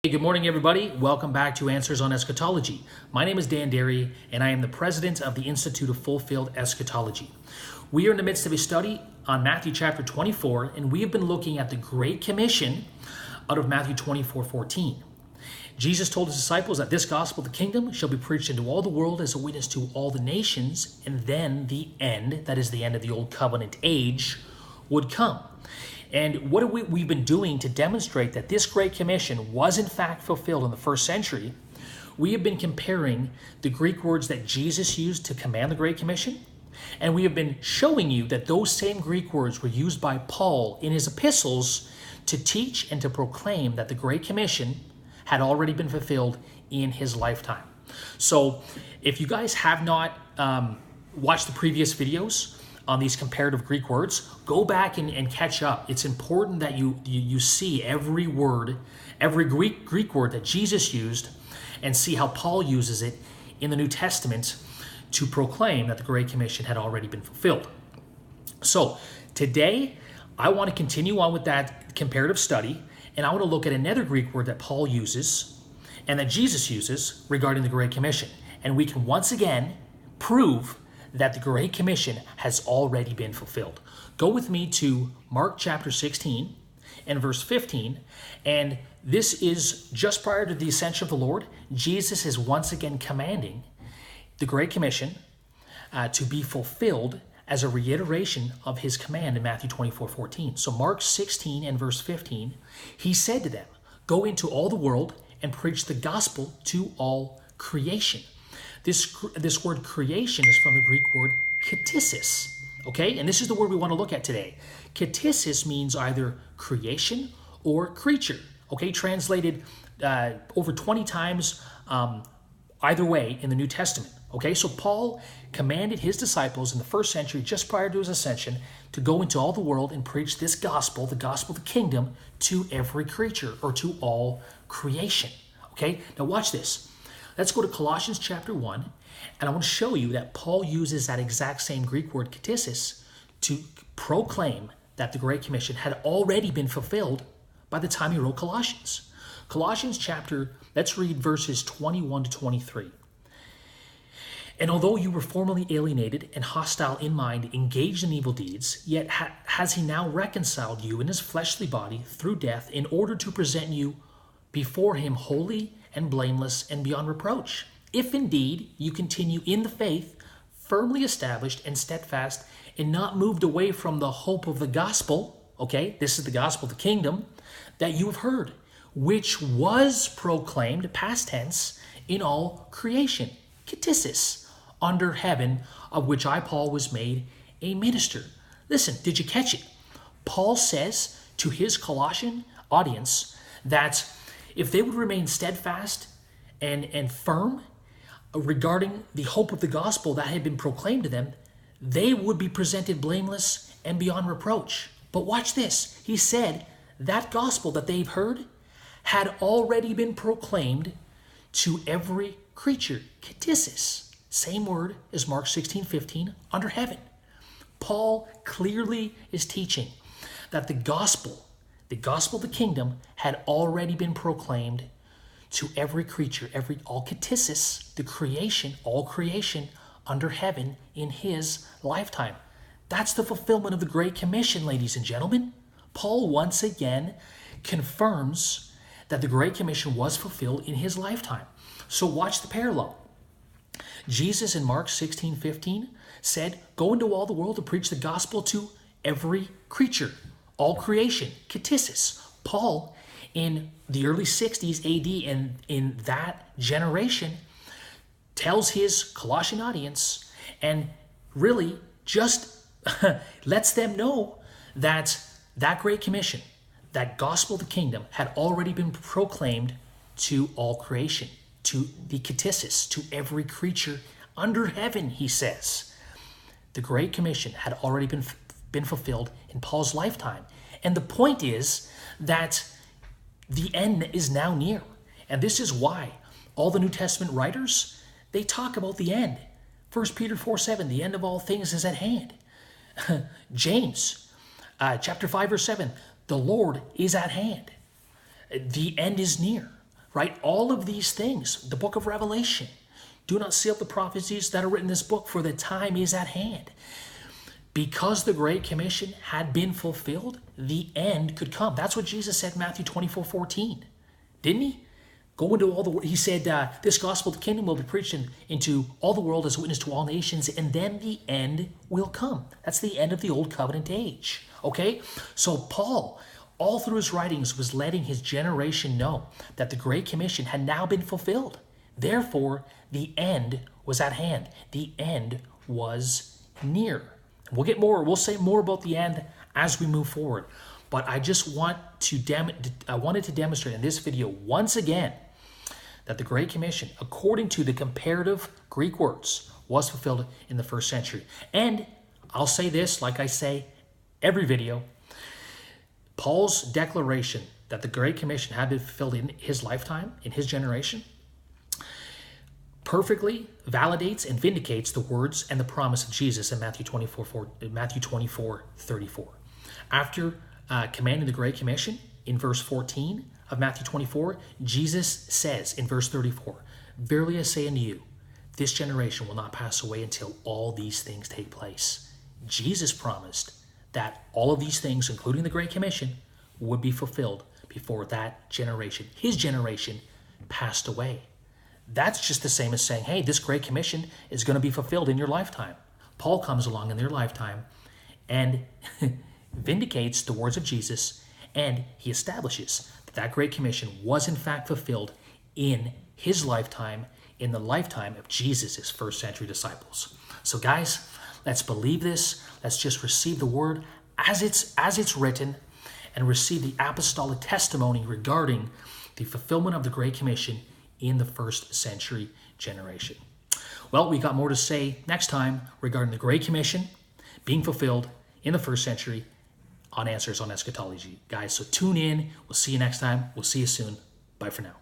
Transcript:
Hey, good morning, everybody. Welcome back to Answers on Eschatology. My name is Dan Derry, and I am the president of the Institute of Fulfilled Eschatology. We are in the midst of a study on Matthew chapter 24, and we have been looking at the Great Commission out of Matthew 24:14. Jesus told his disciples that this gospel of the kingdom shall be preached into all the world as a witness to all the nations, and then the end, that is the end of the old covenant age, would come. And what have we've been doing to demonstrate that this Great Commission was in fact fulfilled in the first century? We have been comparing the Greek words that Jesus used to command the Great Commission, and we have been showing you that those same Greek words were used by Paul in his epistles to teach and to proclaim that the Great Commission had already been fulfilled in his lifetime. So if you guys have not watched the previous videos on these comparative Greek words, go back and catch up. It's important that you see every word, every Greek word that Jesus used, and see how Paul uses it in the New Testament to proclaim that the Great Commission had already been fulfilled. So today, I want to continue on with that comparative study, and I want to look at another Greek word that Paul uses and that Jesus uses regarding the Great Commission. And we can once again prove that the Great Commission has already been fulfilled. Go with me to Mark chapter 16 and verse 15. And this is just prior to the ascension of the Lord. Jesus is once again commanding the Great Commission to be fulfilled as a reiteration of his command in Matthew 24:14. So Mark 16 and verse 15, he said to them, "Go into all the world and preach the gospel to all creation." This word creation is from the Greek word ktisis, okay? And this is the word we want to look at today. Ktisis means either creation or creature, okay? Translated over 20 times either way in the New Testament, okay? So Paul commanded his disciples in the first century, just prior to his ascension, to go into all the world and preach this gospel, the gospel of the kingdom, to every creature or to all creation, okay? Now watch this. Let's go to Colossians chapter 1, and I want to show you that Paul uses that exact same Greek word ktisis to proclaim that the Great Commission had already been fulfilled by the time he wrote Colossians. Colossians chapter, let's read verses 21 to 23. "And although you were formerly alienated and hostile in mind, engaged in evil deeds, yet has he now reconciled you in his fleshly body through death in order to present you before him holy and blameless and beyond reproach. If indeed you continue in the faith, firmly established and steadfast, and not moved away from the hope of the gospel," okay, this is the gospel of the kingdom, "that you have heard, which was proclaimed," past tense, "in all creation," ktisis, "under heaven, of which I, Paul, was made a minister." Listen, did you catch it? Paul says to his Colossian audience that if they would remain steadfast and firm regarding the hope of the gospel that had been proclaimed to them, they would be presented blameless and beyond reproach. But watch this. He said that gospel that they've heard had already been proclaimed to every creature. Ktisis, same word as Mark 16:15, under heaven. Paul clearly is teaching that the gospel of the kingdom had already been proclaimed to every creature, all ktisis, the creation, all creation under heaven in his lifetime. That's the fulfillment of the Great Commission, ladies and gentlemen. Paul once again confirms that the Great Commission was fulfilled in his lifetime. So watch the parallel. Jesus in Mark 16:15 said, "Go into all the world to preach the gospel to every creature, all creation," ktisis. Paul, in the early 60s AD and in that generation, tells his Colossian audience and really just lets them know that that Great Commission, that gospel of the kingdom, had already been proclaimed to all creation, to the ktisis, to every creature under heaven, he says. The Great Commission had already been fulfilled in Paul's lifetime. And the point is that the end is now near. And this is why all the New Testament writers, they talk about the end. 1 Peter 4:7, the end of all things is at hand. James chapter 5 verse 7, the Lord is at hand. The end is near. right? All of these things, the book of Revelation. Do not seal up the prophecies that are written in this book, for the time is at hand. Because the Great Commission had been fulfilled, the end could come. That's what Jesus said in Matthew 24:14. Didn't he? Go into all the world. He said, this gospel of the kingdom will be preached into all the world as a witness to all nations, and then the end will come. That's the end of the old covenant age. Okay? So Paul, all through his writings, was letting his generation know that the Great Commission had now been fulfilled. Therefore, the end was at hand. The end was near. We'll say more about the end as we move forward. But I just wanted to demonstrate in this video once again that the Great Commission, according to the comparative Greek words, was fulfilled in the first century. And I'll say this, like I say every video, Paul's declaration that the Great Commission had been fulfilled in his lifetime, in his generation, perfectly validates and vindicates the words and the promise of Jesus in Matthew 24:34. After commanding the Great Commission in verse 14 of Matthew 24, Jesus says in verse 34, "Verily I say unto you, this generation will not pass away until all these things take place." Jesus promised that all of these things, including the Great Commission, would be fulfilled before that generation, his generation, passed away. That's just the same as saying, hey, this Great Commission is going to be fulfilled in your lifetime. Paul comes along in their lifetime and vindicates the words of Jesus, and he establishes that that Great Commission was in fact fulfilled in his lifetime, in the lifetime of Jesus' first century disciples. So guys, let's believe this. Let's just receive the word as it's written and receive the apostolic testimony regarding the fulfillment of the Great Commission in the first century generation. Well, we got more to say next time regarding the Great Commission being fulfilled in the first century on Answers on Eschatology. Guys, so tune in. We'll see you next time. We'll see you soon. Bye for now.